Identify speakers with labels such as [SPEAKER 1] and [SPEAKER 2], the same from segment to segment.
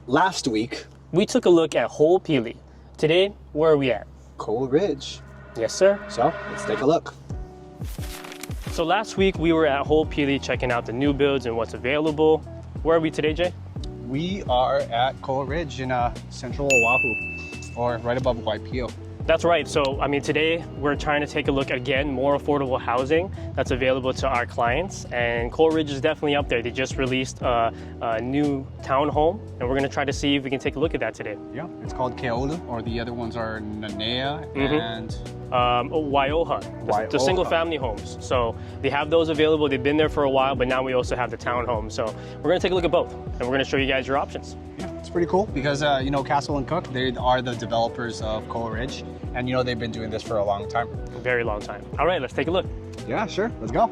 [SPEAKER 1] Last week,
[SPEAKER 2] we took a look at Hoopili. Today, where are we at?
[SPEAKER 1] Koa Ridge.
[SPEAKER 2] Yes, sir.
[SPEAKER 1] So let's take a look.
[SPEAKER 2] So last week we were at Hoopili checking out the new builds and what's available. Where are we today, Jay?
[SPEAKER 1] We are at Koa Ridge in Central Oahu, or right above Waipio.
[SPEAKER 2] That's right. So, I mean, today we're trying to take a look again, more affordable housing that's available to our clients. And Koa Ridge is definitely up there. They just released a new townhome, and we're going to try to see if we can take a look at that today.
[SPEAKER 1] Yeah, it's called Keolu, or the other ones are Nanea and
[SPEAKER 2] Wai'oha, the single family homes. So they have those available. They've been there for a while, but now we also have the townhome. So we're going to take a look at both, and we're going to show you guys your options.
[SPEAKER 1] Yeah, it's pretty cool because, you know, Castle and Cooke, they are the developers of Koa Ridge. And, you know, they've been doing this for a long time.
[SPEAKER 2] A very long time. All right, let's take a look.
[SPEAKER 1] Yeah, sure. Let's go.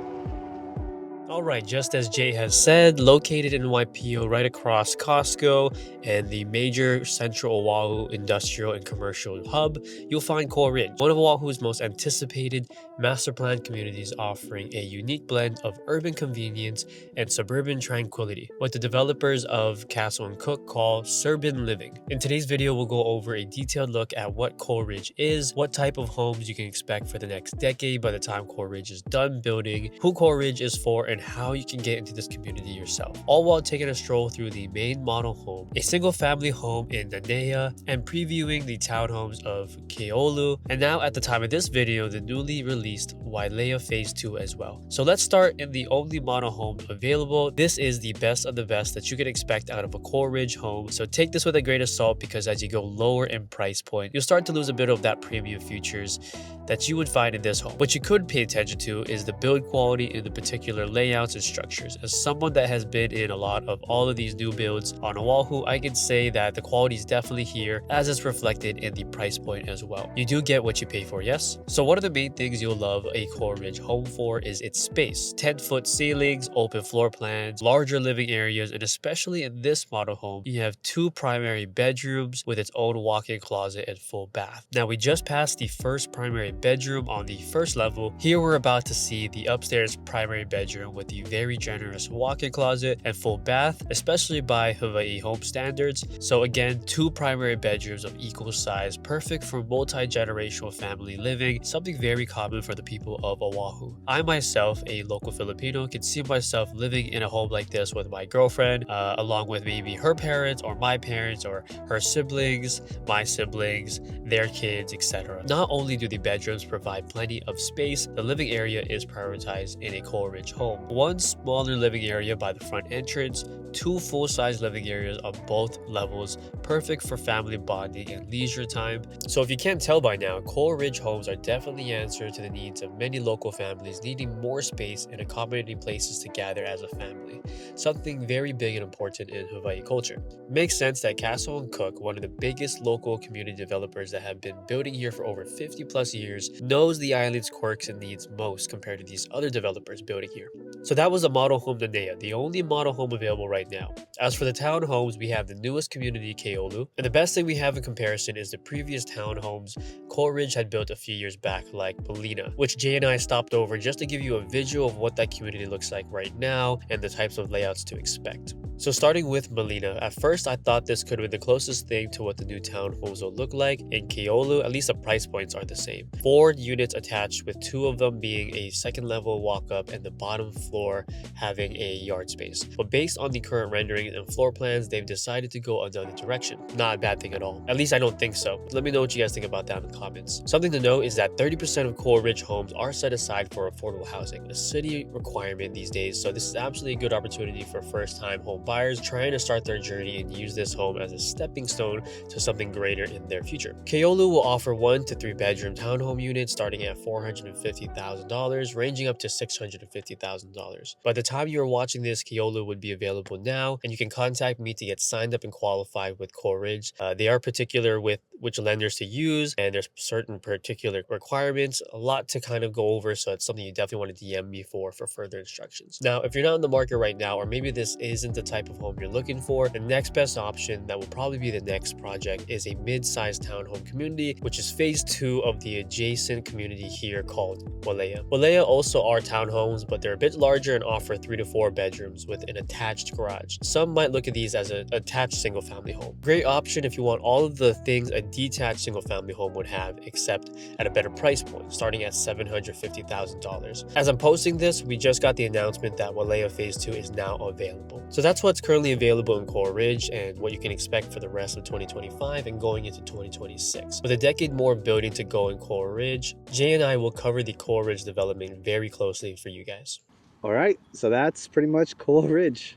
[SPEAKER 3] All right, just as Jay has said, located in Waipio, right across Costco and the major Central Oahu industrial and commercial hub, you'll find Koa Ridge, one of Oahu's most anticipated master plan communities, offering a unique blend of urban convenience and suburban tranquility, what the developers of Castle and Cooke call suburban living. In today's video, we'll go over a detailed look at what Koa Ridge is, what type of homes you can expect for the next decade by the time Koa Ridge is done building, who Koa Ridge is for, and how you can get into this community yourself, all while taking a stroll through the main model home, a single family home in Nanea, and previewing the townhomes of Keolu, and now at the time of this video, the newly released Walea Phase II as well. So let's start in the only model home available. This is the best of the best that you can expect out of a Koa Ridge home, so take this with a grain of salt because as you go lower in price point, you'll start to lose a bit of that premium features that you would find in this home. What you could pay attention to is the build quality in the particular layouts and structures. As someone that has been in a lot of all of these new builds on Oahu, I can say that the quality is definitely here, as it's reflected in the price point as well. You do get what you pay for, yes? So one of the main things you'll love a Koa Ridge home for is its space. 10-foot ceilings, open floor plans, larger living areas, and especially in this model home, you have 2 primary bedrooms with its own walk-in closet and full bath. Now we just passed the first primary bedroom on the first level. Here we're about to see the upstairs primary bedroom with the very generous walk-in closet and full bath, especially by Hawaii home standards. So again, 2 primary bedrooms of equal size, perfect for multi-generational family living, something very common for the people of Oahu. I myself, a local Filipino, can see myself living in a home like this with my girlfriend, along with maybe her parents or my parents or her siblings, my siblings, their kids, etc. Not only do the bedrooms provide plenty of space, the living area is prioritized in a Koa Ridge home. 1 smaller living area by the front entrance, 2 full-size living areas on both levels, perfect for family bonding and leisure time. So if you can't tell by now, Koa Ridge homes are definitely the answer to the needs of many local families needing more space and accommodating places to gather as a family, something very big and important in Hawaii culture. Makes sense that Castle and Cooke, one of the biggest local community developers that have been building here for over 50 plus years, knows the island's quirks and needs most compared to these other developers building here. So that was the model home Nanea, the only model home available right now. As for the townhomes, we have the newest community, Keolu, and the best thing we have in comparison is the previous townhomes Koa Ridge had built a few years back, like Melina, which Jay and I stopped over just to give you a visual of what that community looks like right now and the types of layouts to expect. So starting with Melina, at first I thought this could be the closest thing to what the new townhomes will look like. In Keolu, at least the price points are the same. 4 units attached, with 2 of them being a second level walk up and the bottom floor having a yard space. But based on the current rendering and floor plans, they've decided to go another direction. Not a bad thing at all. At least I don't think so. Let me know what you guys think about that in the comments. Something to note is that 30% of Koa Ridge homes are set aside for affordable housing, a city requirement these days. So this is absolutely a good opportunity for first-time home buyers trying to start their journey and use this home as a stepping stone to something greater in their future. Keolu will offer 1 to 3 bedroom townhome units starting at $450,000, ranging up to $650,000. By the time you are watching this, Keolu would be available now, and you can contact me to get signed up and qualified with Koa Ridge. They are particular with which lenders to use, and there's certain particular requirements, a lot to kind of go over, so it's something you definitely want to DM me for further instructions. Now, if you're not in the market right now, or maybe this isn't the type of home you're looking for, the next best option that will probably be the next project is a mid-sized townhome community, which is phase 2 of the adjacent community here called Walea. Walea also are townhomes, but they're a bit larger larger and offer 3 to 4 bedrooms with an attached garage. Some might look at these as an attached single-family home. Great option if you want all of the things a detached single-family home would have, except at a better price point, starting at $750,000. As I'm posting this, we just got the announcement that Walea Phase II is now available. So that's what's currently available in Koa Ridge and what you can expect for the rest of 2025 and going into 2026. With a decade more of building to go in Koa Ridge, Jay and I will cover the Koa Ridge development very closely for you guys.
[SPEAKER 1] All right, so that's pretty much Koa Ridge.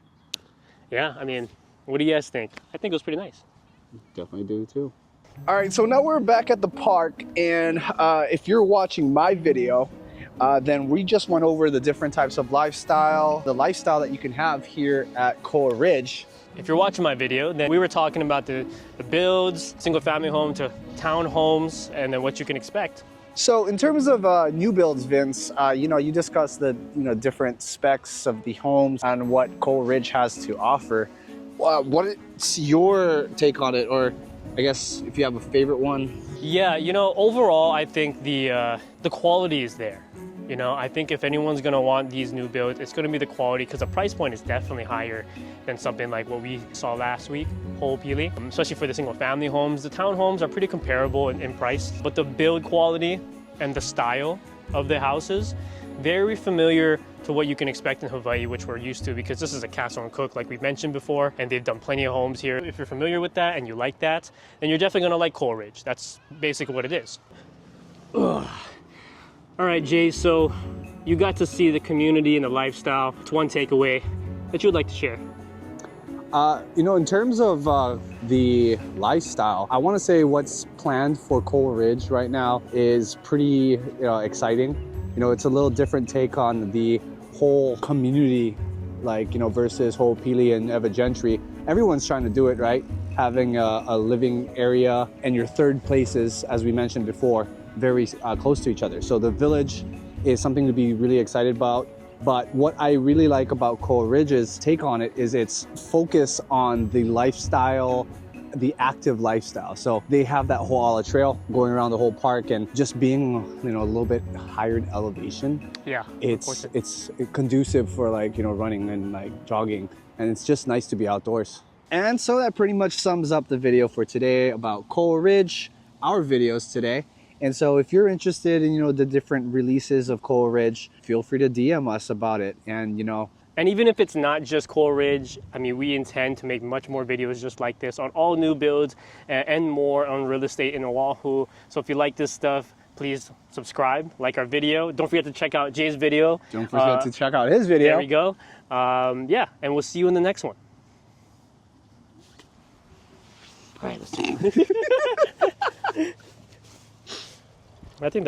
[SPEAKER 2] Yeah, I mean, what do you guys think? I think it was pretty nice.
[SPEAKER 1] Definitely do too. All right, so now we're back at the park, and if you're watching my video, then we just went over the different types of lifestyle, the lifestyle that you can have here at Koa Ridge.
[SPEAKER 2] If you're watching my video, then we were talking about the builds, single family home to townhomes, and then what you can expect.
[SPEAKER 1] So in terms of new builds, Vince, you discussed the different specs of the homes and what Koa Ridge has to offer. What's your take on it, or I guess if you have a favorite one?
[SPEAKER 2] Yeah, overall, I think the quality is there. I think if anyone's gonna want these new builds, it's gonna be the quality, because the price point is definitely higher than something like what we saw last week, Hoopili. Especially for the single family homes. The townhomes are pretty comparable in price, but the build quality and the style of the houses, very familiar to what you can expect in Hawaii, which we're used to, because this is a Castle and Cooke, like we've mentioned before, and they've done plenty of homes here. If you're familiar with that and you like that, then you're definitely gonna like Koa Ridge. That's basically what it is. Ugh. All right, Jay, so you got to see the community and the lifestyle. It's one takeaway that you would like to share.
[SPEAKER 1] In terms of the lifestyle, I want to say what's planned for Koa Ridge right now is pretty exciting. It's a little different take on the whole community, versus Hoopili and Ewa Gentry. Everyone's trying to do it, right? Having a living area and your third places, as we mentioned before, very close to each other. So the village is something to be really excited about. But what I really like about Koa Ridge's take on it is its focus on the lifestyle, the active lifestyle. So they have that whole ala trail going around the whole park, and just being a little bit higher in elevation.
[SPEAKER 2] Yeah,
[SPEAKER 1] it's conducive for running and jogging, and it's just nice to be outdoors. And so that pretty much sums up the video for today about Koa Ridge, our videos today. And so if you're interested in the different releases of Koa Ridge, feel free to DM us about it. And
[SPEAKER 2] and even if it's not just Koa Ridge, I mean, we intend to make much more videos just like this on all new builds and more on real estate in Oahu. So if you like this stuff, please subscribe, like our video. Don't forget to check out Jay's video.
[SPEAKER 1] Don't forget to check out his video.
[SPEAKER 2] There we go. Yeah, and we'll see you in the next one. All right, let's do it. I think that